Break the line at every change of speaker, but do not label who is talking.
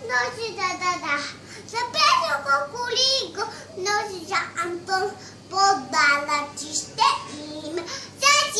Носи да. Запето кукулико, носи за Антон, подала ти ще им. За